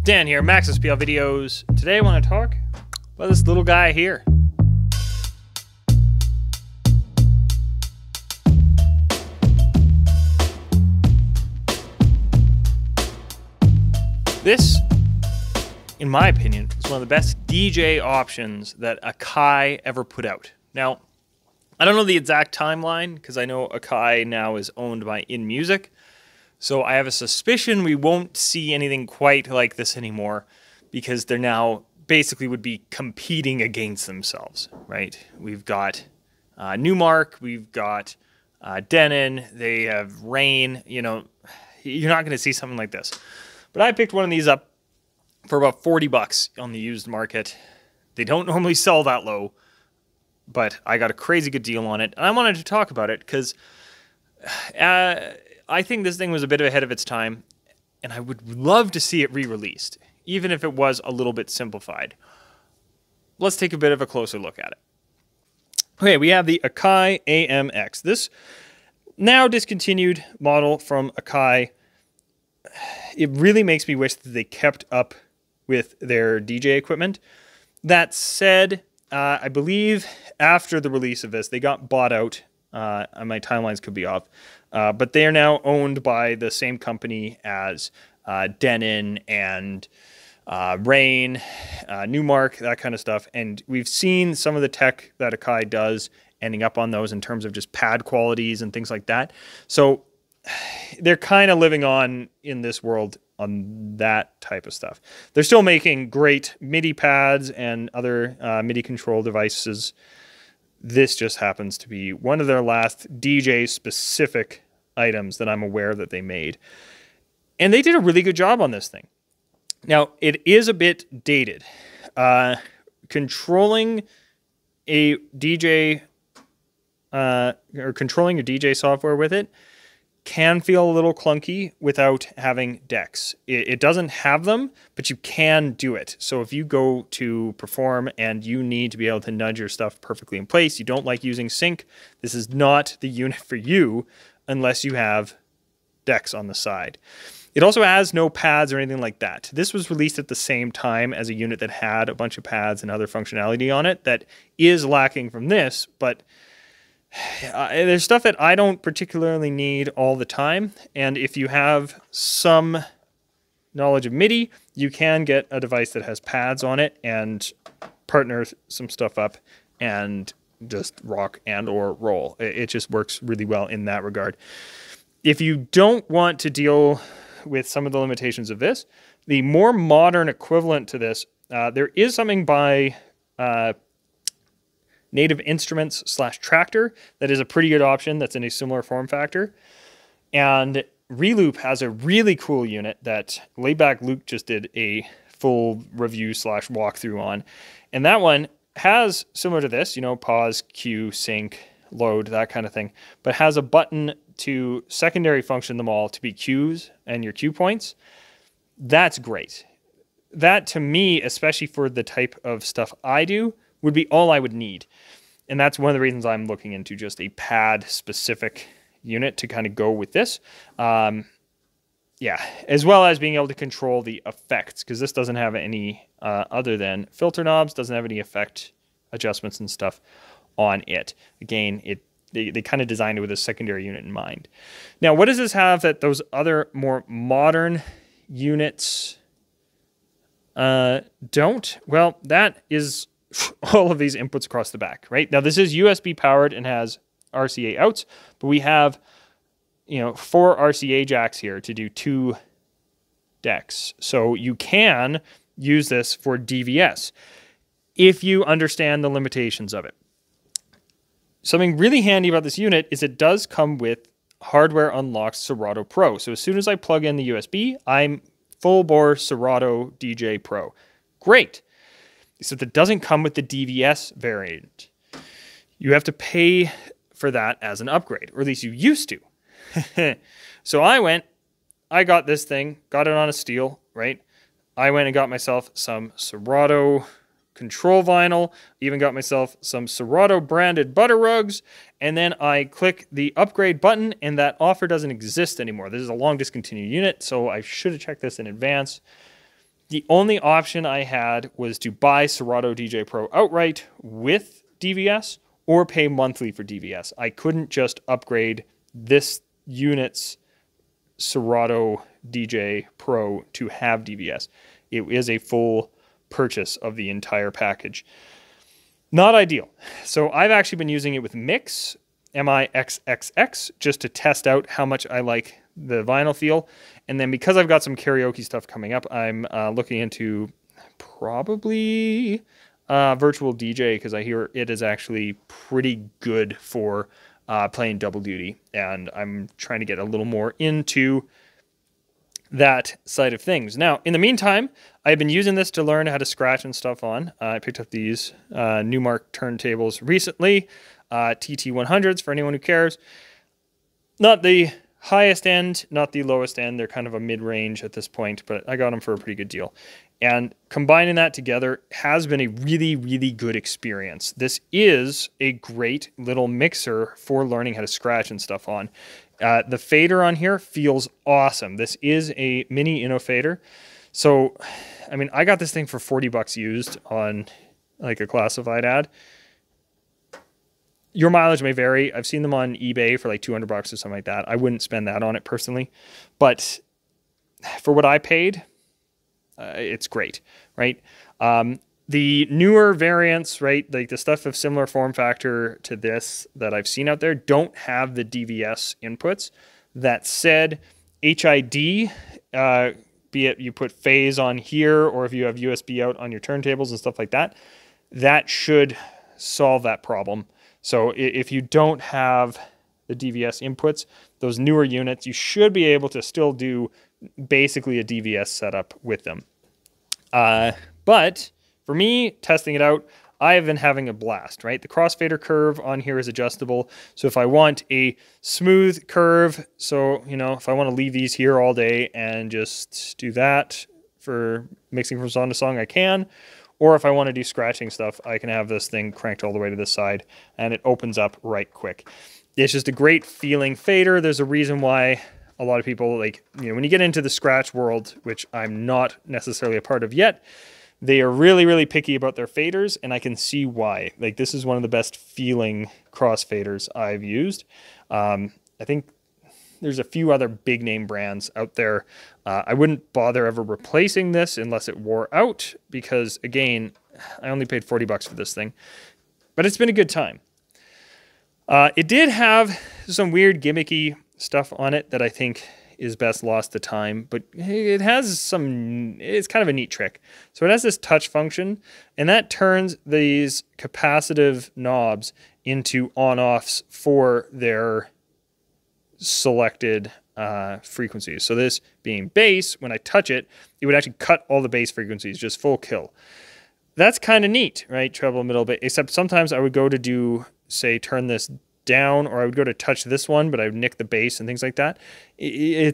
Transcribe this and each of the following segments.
Dan here, Max SPL Videos. Today I want to talk about this little guy here. This, in my opinion, is one of the best DJ options that Akai ever put out. Now, I don't know the exact timeline because I know Akai now is owned by InMusic. So I have a suspicion we won't see anything quite like this anymore because they're now basically would be competing against themselves, right? We've got Newmark, we've got Denon, they have Rain. You know, you're not going to see something like this. But I picked one of these up for about 40 bucks on the used market. They don't normally sell that low, but I got a crazy good deal on it. And I wanted to talk about it because I think this thing was a bit ahead of its time, and I would love to see it re-released, even if it was a little bit simplified. Let's take a bit of a closer look at it. Okay, we have the Akai AMX. This now discontinued model from Akai. It really makes me wish that they kept up with their DJ equipment. That said, I believe after the release of this, they got bought out. My timelines could be off. But they are now owned by the same company as Denon and Rain, Newmark, that kind of stuff. And we've seen some of the tech that Akai does ending up on those in terms of just pad qualities and things like that. So they're kind of living on in this world on that type of stuff. They're still making great MIDI pads and other MIDI control devices. This just happens to be one of their last DJ-specific items that I'm aware that they made. And they did a really good job on this thing. Now, it is a bit dated. Controlling a DJ, or controlling your DJ software with it can feel a little clunky without having decks. It doesn't have them, but you can do it. So if you go to perform and you need to be able to nudge your stuff perfectly in place, you don't like using sync, this is not the unit for you unless you have decks on the side. It also has no pads or anything like that. This was released at the same time as a unit that had a bunch of pads and other functionality on it that is lacking from this, but there's stuff that I don't particularly need all the time, and if you have some knowledge of MIDI, you can get a device that has pads on it and partner some stuff up and just rock and or roll. It just works really well in that regard. If you don't want to deal with some of the limitations of this, the more modern equivalent to this, there is something by Native Instruments / Tractor that is a pretty good option that's in a similar form factor. And Reloop has a really cool unit that Laidback Luke just did a full review / walkthrough on. And that one has, similar to this, you know, pause, cue, sync, load, that kind of thing, but has a button to secondary function them all to be cues and your cue points. That's great. That, to me, especially for the type of stuff I do, would be all I would need. And that's one of the reasons I'm looking into just a pad-specific unit to kind of go with this. Yeah, as well as being able to control the effects, because this doesn't have any, other than filter knobs, doesn't have any effect adjustments and stuff on it. Again, they kind of designed it with a secondary unit in mind. Now, what does this have that those other more modern units don't? Well, that is all of these inputs across the back, right? Now, this is USB powered and has RCA outs, but we have, you know, 4 RCA jacks here to do 2 decks. So you can use this for DVS if you understand the limitations of it. Something really handy about this unit is it does come with hardware unlocked Serato Pro. So as soon as I plug in the USB, I'm full bore Serato DJ Pro. Great. Except it doesn't come with the DVS variant. You have to pay for that as an upgrade, or at least you used to. So I got this thing, got it on a steel, right? I went and got myself some Serato control vinyl, even got myself some Serato branded butter rugs, and then I click the upgrade button and that offer doesn't exist anymore. This is a long discontinued unit, so I should have checked this in advance. The only option I had was to buy Serato DJ Pro outright with DVS or pay monthly for DVS. I couldn't just upgrade this unit's Serato DJ Pro to have DVS. It is a full purchase of the entire package. Not ideal. So I've actually been using it with Mix, MIXXX, just to test out how much I like the vinyl feel. And then because I've got some karaoke stuff coming up, I'm looking into probably virtual DJ, because I hear it is actually pretty good for playing double duty. And I'm trying to get a little more into that side of things. Now, in the meantime, I've been using this to learn how to scratch and stuff on. I picked up these Newmark turntables recently, TT100s for anyone who cares. Not the highest end, not the lowest end. They're kind of a mid-range at this point, but I got them for a pretty good deal. And combining that together has been a really, really good experience. This is a great little mixer for learning how to scratch and stuff on. The fader on here feels awesome. This is a mini Inno fader. So, I mean, I got this thing for 40 bucks used on like a classified ad. Your mileage may vary. I've seen them on eBay for like 200 bucks or something like that. I wouldn't spend that on it personally, but for what I paid, it's great, right? The newer variants, right, like the stuff of similar form factor to this that I've seen out there, don't have the DVS inputs. That said, HID, be it you put phase on here, or if you have USB out on your turntables and stuff like that, that should solve that problem. So if you don't have the DVS inputs, those newer units, you should be able to still do basically a DVS setup with them. But for me, testing it out, I have been having a blast, right? The crossfader curve on here is adjustable. So if I want a smooth curve, so, you know, if I want to leave these here all day and just do that for mixing from song to song, I can. Or if I want to do scratching stuff, I can have this thing cranked all the way to the side and it opens up right quick. It's just a great feeling fader. There's a reason why a lot of people, like, you know, when you get into the scratch world, which I'm not necessarily a part of yet, they are really, really picky about their faders, and I can see why. Like, this is one of the best feeling crossfaders I've used. I think there's a few other big name brands out there. I wouldn't bother ever replacing this unless it wore out, because again, I only paid 40 bucks for this thing, but it's been a good time. It did have some weird gimmicky stuff on it that I think is best lost to time, but it has some, it's kind of a neat trick. So it has this touch function, and that turns these capacitive knobs into on-offs for their selected frequencies. So this being bass, when I touch it, it would actually cut all the bass frequencies, just full kill. That's kind of neat, right? Treble, middle, bass, except sometimes I would go to do, say, turn this down, or I would go to touch this one, but I would nick the bass and things like that. You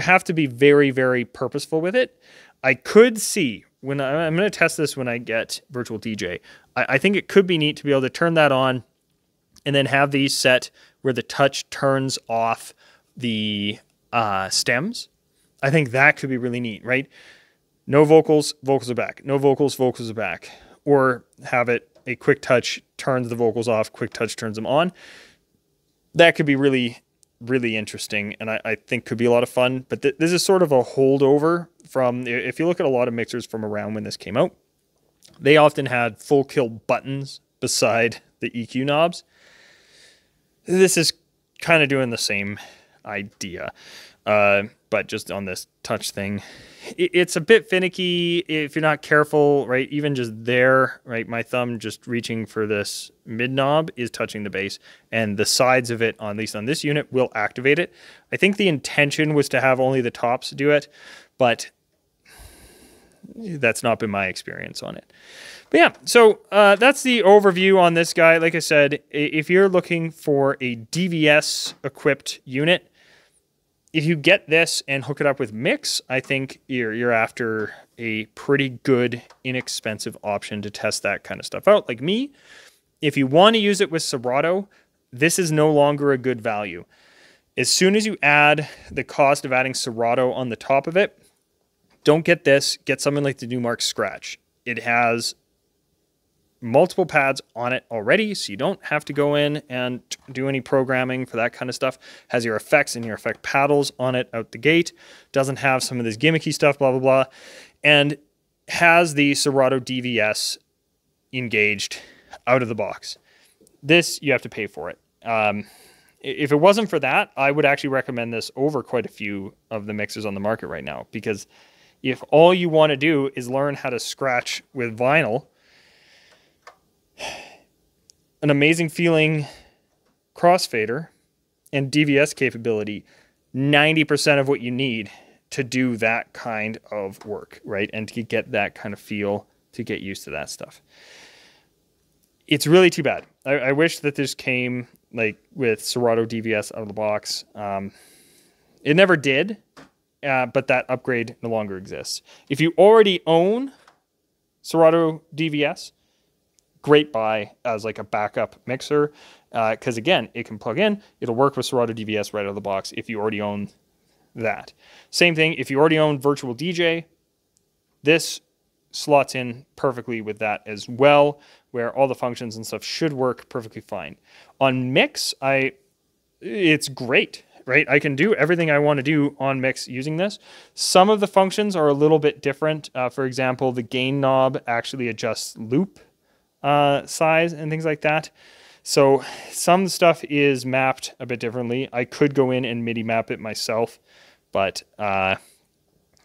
have to be very, very purposeful with it. I could see, when I'm going to test this when I get Virtual DJ, I think it could be neat to be able to turn that on and then have these set where the touch turns off the stems. I think that could be really neat, right? No vocals, vocals are back. No vocals, vocals are back. Or have it a quick touch turns the vocals off, quick touch turns them on. That could be really, really interesting, and I think could be a lot of fun. But this is sort of a holdover from, if you look at a lot of mixers from around when this came out, they often had full kill buttons beside the EQ knobs. This is kind of doing the same idea, but just on this touch thing. It's a bit finicky if you're not careful, right? Even just there, right? My thumb just reaching for this mid knob is touching the bass, and the sides of it, at least on this unit, will activate it. I think the intention was to have only the tops do it, but that's not been my experience on it. But yeah, so that's the overview on this guy. Like I said, if you're looking for a DVS equipped unit, if you get this and hook it up with Mix, I think you're after a pretty good, inexpensive option to test that kind of stuff out. Like me, if you want to use it with Serato, this is no longer a good value. As soon as you add the cost of adding Serato on the top of it, don't get this. Get something like the Newmark Scratch. It has multiple pads on it already, so you don't have to go in and do any programming for that kind of stuff. Has your effects and your effect paddles on it out the gate. Doesn't have some of this gimmicky stuff, blah, blah, blah. And has the Serato DVS engaged out of the box. This, you have to pay for it. If it wasn't for that, I would actually recommend this over quite a few of the mixers on the market right now, because if all you want to do is learn how to scratch with vinyl, an amazing feeling crossfader and DVS capability, 90% of what you need to do that kind of work, right? And to get that kind of feel, to get used to that stuff. It's really too bad. I wish that this came like with Serato DVS out of the box. It never did, but that upgrade no longer exists. If you already own Serato DVS, great buy as like a backup mixer, because again, it can plug in. It'll work with Serato DVS right out of the box if you already own that. Same thing, if you already own Virtual DJ, this slots in perfectly with that as well, where all the functions and stuff should work perfectly fine. On Mix, it's great, right? I can do everything I want to do on Mix using this. Some of the functions are a little bit different. For example, the gain knob actually adjusts loop size and things like that. So some stuff is mapped a bit differently. I could go in and MIDI map it myself, but like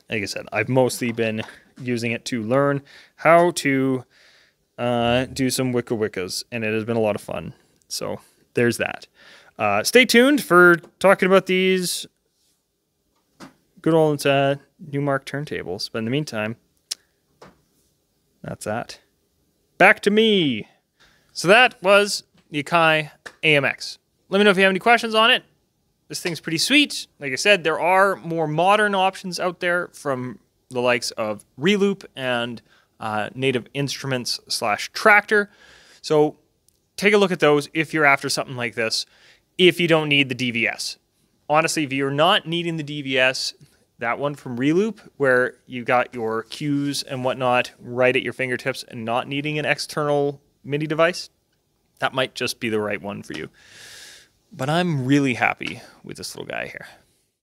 I said, I've mostly been using it to learn how to do some wickas, and it has been a lot of fun. So there's that. Stay tuned for talking about these good old Newmark turntables. But in the meantime, that's that. Back to me. So that was the Akai AMX. Let me know if you have any questions on it. This thing's pretty sweet. Like I said, there are more modern options out there from the likes of Reloop and Native Instruments / Tractor. So take a look at those if you're after something like this, if you don't need the DVS. Honestly, if you're not needing the DVS, that one from Reloop, where you got your cues and whatnot right at your fingertips and not needing an external MIDI device, that might just be the right one for you. But I'm really happy with this little guy here.